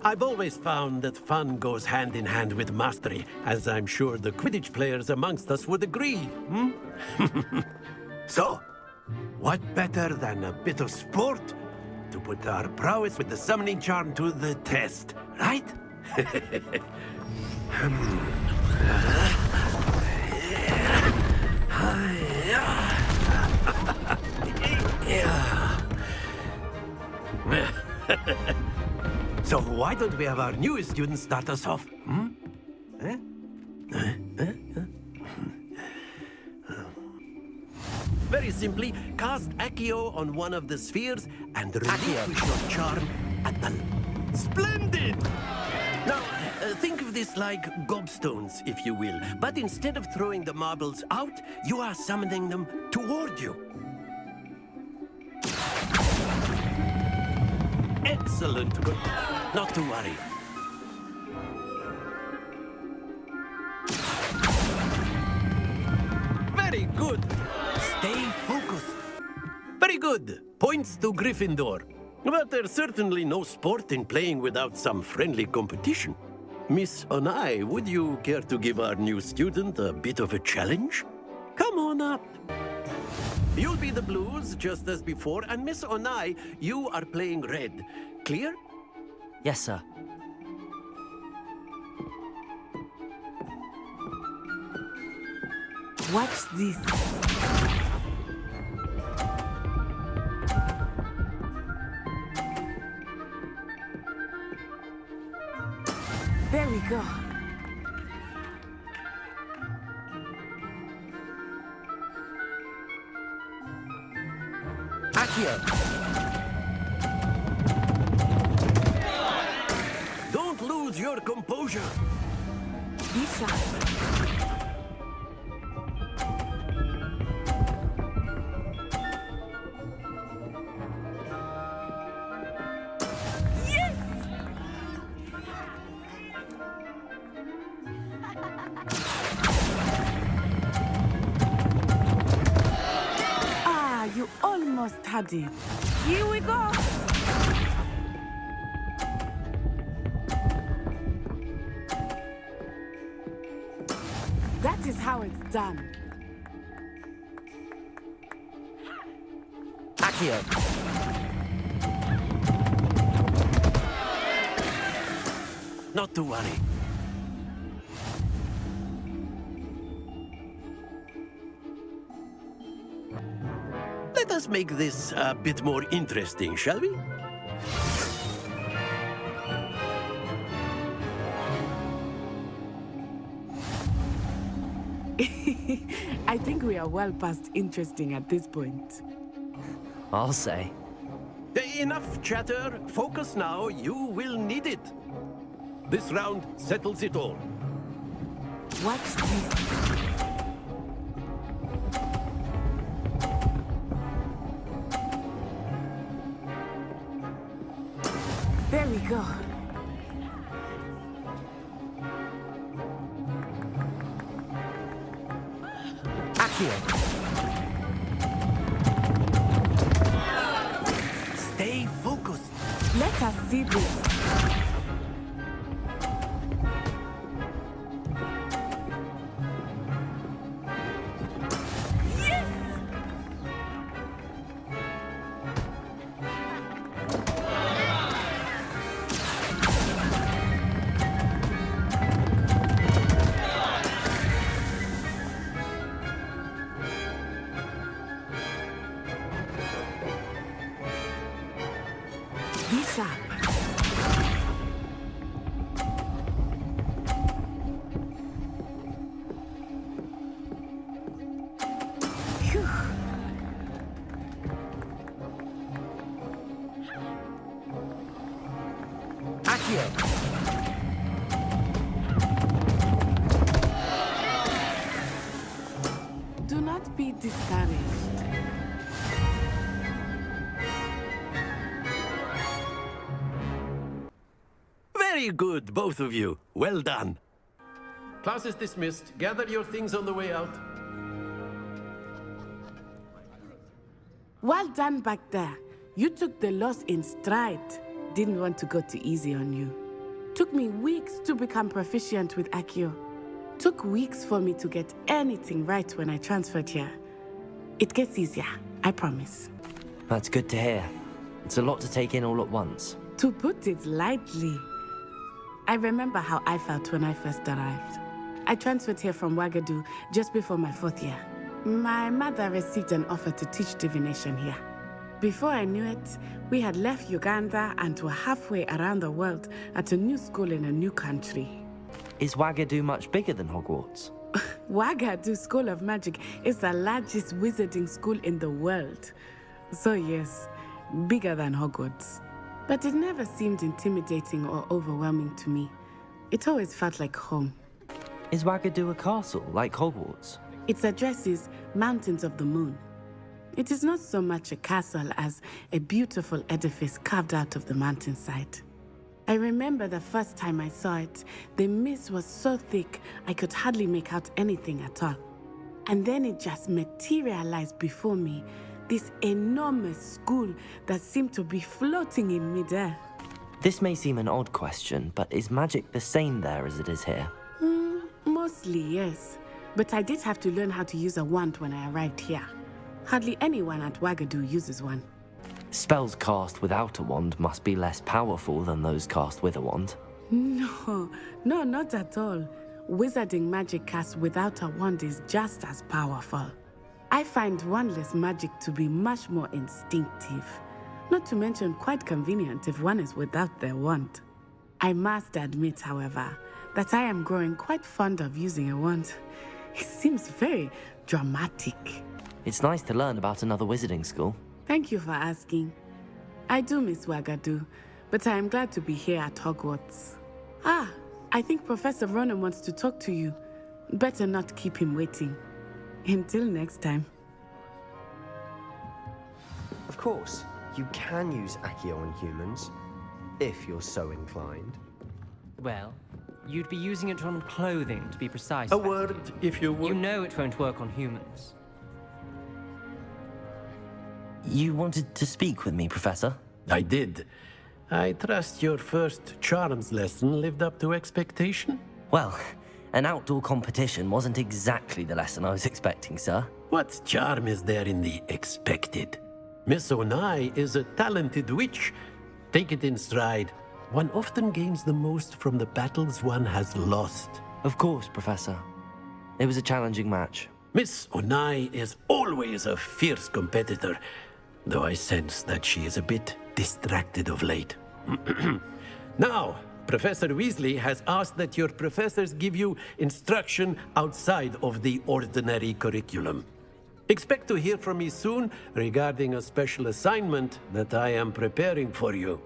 I've always found that fun goes hand in hand with mastery, as I'm sure the Quidditch players amongst us would agree, So, what better than a bit of sport to put our prowess with the summoning charm to the test, right? So why don't we have our newest student start us off? Very simply, cast Accio on one of the spheres and relinquish your charm at the... Splendid! Now, think of this like Gobstones, if you will. But instead of throwing the marbles out, you are summoning them toward you. Excellent. Good. Not to worry. Very good. Stay focused. Very good. Points to Gryffindor. But there's certainly no sport in playing without some friendly competition. Miss Onai, would you care to give our new student a bit of a challenge? Come on up. You'll be the blues, just as before, and Miss Onai, you are playing red. Clear? Yes, sir. Watch this. There we go. Don't lose your composure. Be sharp. You almost had it. Here we go. That is how it's done. Accio. Not to worry. Let us make this a bit more interesting, shall we? I think we are well past interesting at this point. I'll say. Enough chatter. Focus now. You will need it. This round settles it all. Watch this. There we go. Accio. Stay focused. Let us see this. Be sharp. Phew. Accio. Do not be discouraged. Very good, both of you. Well done. Class is dismissed. Gather your things on the way out. Well done back there. You took the loss in stride. didn't want to go too easy on you. Took me weeks to become proficient with Accio. Took weeks for me to get anything right when I transferred here. It gets easier, I promise. That's good to hear. It's a lot to take in all at once. To put it lightly, I remember how I felt when I first arrived. I transferred here from Ouagadougou just before my 4th year. My mother received an offer to teach divination here. Before I knew it, we had left Uganda and were halfway around the world at a new school in a new country. Is Ouagadougou much bigger than Hogwarts? Ouagadougou School of Magic is the largest wizarding school in the world. So yes, bigger than Hogwarts. But it never seemed intimidating or overwhelming to me. It always felt like home. Is Ouagadougou a castle, like Hogwarts? Its address is Mountains of the Moon. It is not so much a castle as a beautiful edifice carved out of the mountainside. I remember the first time I saw it, the mist was so thick I could hardly make out anything at all. And then it just materialized before me, this enormous school that seemed to be floating in midair. This may seem an odd question, but is magic the same there as it is here? Mostly, yes. But I did have to learn how to use a wand when I arrived here. Hardly anyone at Ouagadougou uses one. Spells cast without a wand must be less powerful than those cast with a wand. No, not at all. Wizarding magic cast without a wand is just as powerful. I find wandless magic to be much more instinctive. Not to mention quite convenient if one is without their wand. I must admit, however, that I am growing quite fond of using a wand. It seems very dramatic. It's nice to learn about another wizarding school. Thank you for asking. I do miss Ouagadougou, but I am glad to be here at Hogwarts. I think Professor Ronen wants to talk to you. Better not keep him waiting. Until next time. Of course, you can use Accio on humans, if you're so inclined. Well, you'd be using it on clothing, to be precise. A word, if you would. You know it won't work on humans. You wanted to speak with me, Professor? I did. I trust your first charms lesson lived up to expectation? Well, an outdoor competition wasn't exactly the lesson I was expecting, sir. What charm is there in the expected? Miss Onai is a talented witch. Take it in stride. One often gains the most from the battles one has lost. Of course, Professor. It was a challenging match. Miss Onai is always a fierce competitor, though I sense that she is a bit distracted of late. Now, Professor Weasley has asked that your professors give you instruction outside of the ordinary curriculum. Expect to hear from me soon regarding a special assignment that I am preparing for you.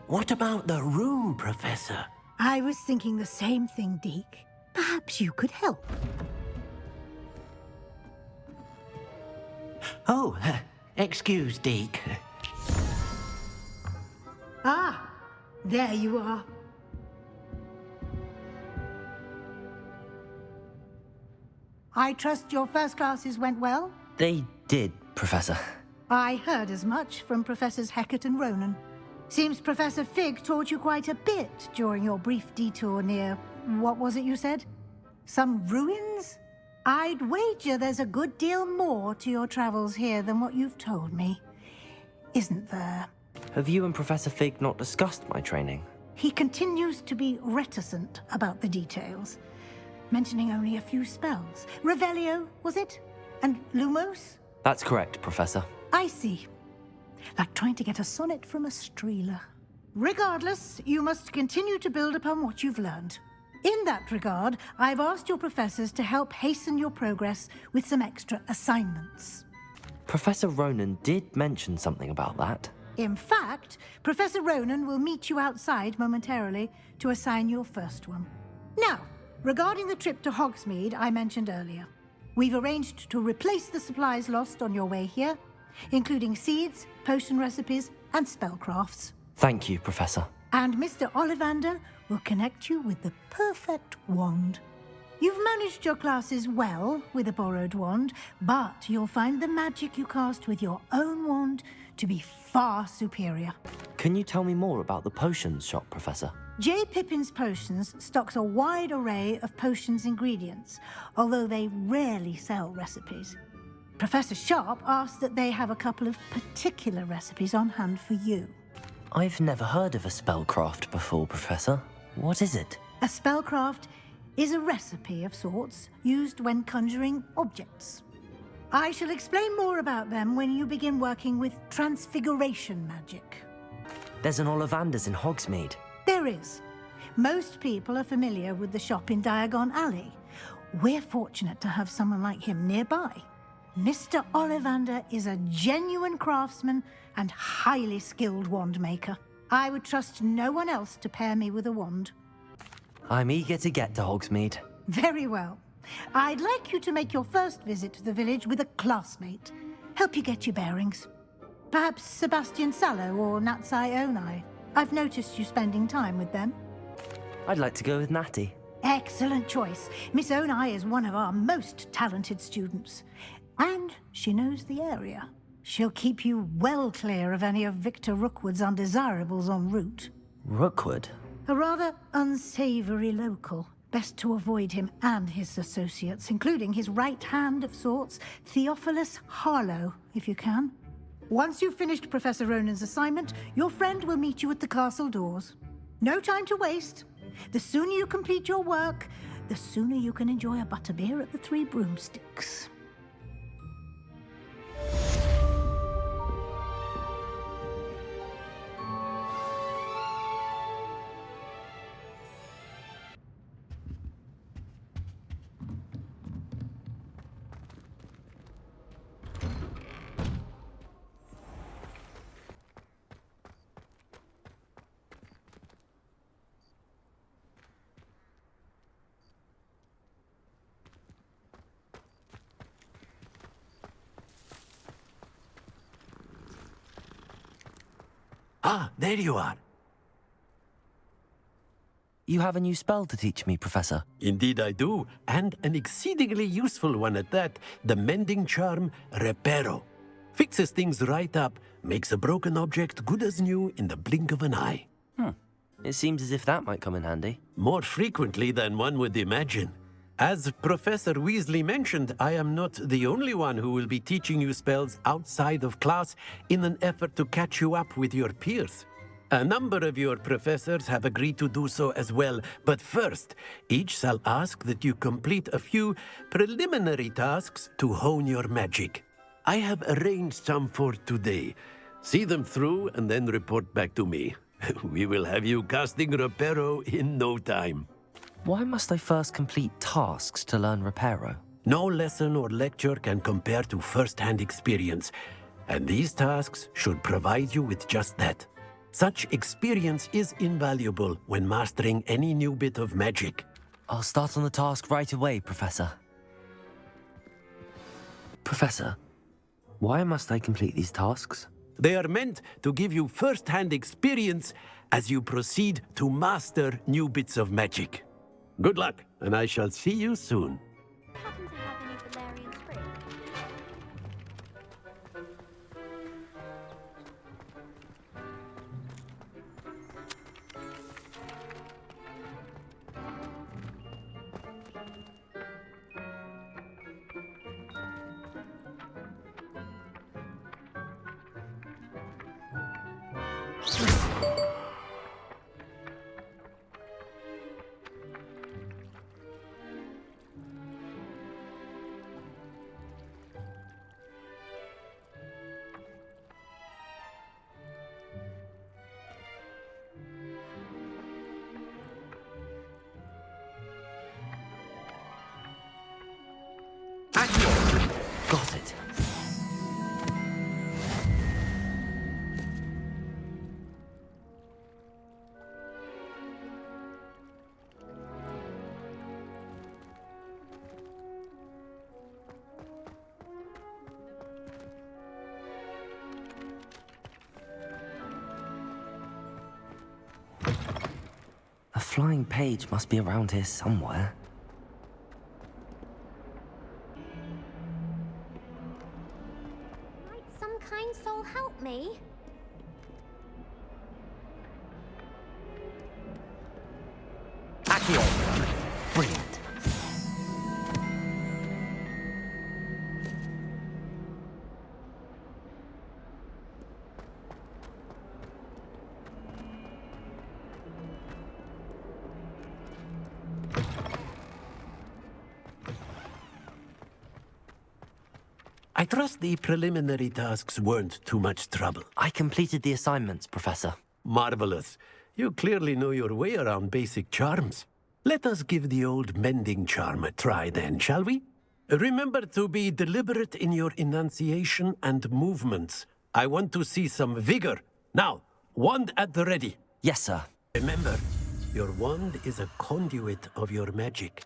What about the room, Professor? I was thinking the same thing, Deke. Perhaps you could help. Oh, excuse, Deke. Ah, there you are. I trust your first classes went well? They did, Professor. I heard as much from Professors Hecat and Ronen. Seems Professor Fig taught you quite a bit during your brief detour near... what was it you said? Some ruins? I'd wager there's a good deal more to your travels here than what you've told me. Isn't there? Have you and Professor Fig not discussed my training? He continues to be reticent about the details, mentioning only a few spells. Revelio, was it? And Lumos? That's correct, Professor. I see. Like trying to get a sonnet from a streeler. Regardless, you must continue to build upon what you've learned. In that regard, I've asked your professors to help hasten your progress with some extra assignments. Professor Ronen did mention something about that. In fact, Professor Ronen will meet you outside momentarily to assign your first one. Now, regarding the trip to Hogsmeade I mentioned earlier, we've arranged to replace the supplies lost on your way here, including seeds, potion recipes, and spellcrafts. Thank you, Professor. And Mr. Ollivander will connect you with the perfect wand. You've managed your classes well with a borrowed wand, but you'll find the magic you cast with your own wand to be far superior. Can you tell me more about the potions shop, Professor? J. Pippin's Potions stocks a wide array of potions ingredients, although they rarely sell recipes. Professor Sharp asked that they have a couple of particular recipes on hand for you. I've never heard of a spellcraft before, Professor. What is it? A spellcraft is a recipe of sorts used when conjuring objects. I shall explain more about them when you begin working with transfiguration magic. There's an Ollivander's in Hogsmeade. There is. Most people are familiar with the shop in Diagon Alley. We're fortunate to have someone like him nearby. Mr. Ollivander is a genuine craftsman and highly skilled wand maker. I would trust no one else to pair me with a wand. I'm eager to get to Hogsmeade. Very well. I'd like you to make your first visit to the village with a classmate. Help you get your bearings. Perhaps Sebastian Sallow or Natsai Onai. I've noticed you spending time with them. I'd like to go with Natty. Excellent choice. Miss Onai is one of our most talented students. And she knows the area. She'll keep you well clear of any of Victor Rookwood's undesirables en route. Rookwood? A rather unsavory local. Best to avoid him and his associates, including his right hand of sorts, Theophilus Harlow, if you can. Once you've finished Professor Ronen's assignment, your friend will meet you at the castle doors. No time to waste. The sooner you complete your work, the sooner you can enjoy a butterbeer at the Three Broomsticks. Ah, there you are. You have a new spell to teach me, Professor. Indeed I do, and an exceedingly useful one at that. The mending charm, Reparo. Fixes things right up, makes a broken object good as new in the blink of an eye. It seems as if that might come in handy. More frequently than one would imagine. As Professor Weasley mentioned, I am not the only one who will be teaching you spells outside of class in an effort to catch you up with your peers. A number of your professors have agreed to do so as well, but first, each shall ask that you complete a few preliminary tasks to hone your magic. I have arranged some for today. See them through and then report back to me. We will have you casting Reparo in no time. Why must I first complete tasks to learn Reparo? No lesson or lecture can compare to first-hand experience, and these tasks should provide you with just that. Such experience is invaluable when mastering any new bit of magic. I'll start on the task right away, Professor. Professor, why must I complete these tasks? They are meant to give you first-hand experience as you proceed to master new bits of magic. Good luck, and I shall see you soon. Happen to have any valerian spray? Got it. A flying page must be around here somewhere. Might some kind soul help me? Accio. Brilliant. I trust the preliminary tasks weren't too much trouble. I completed the assignments, Professor. Marvelous. You clearly know your way around basic charms. Let us give the old mending charm a try then, shall we? Remember to be deliberate in your enunciation and movements. I want to see some vigor. Now, wand at the ready. Yes, sir. Remember, your wand is a conduit of your magic.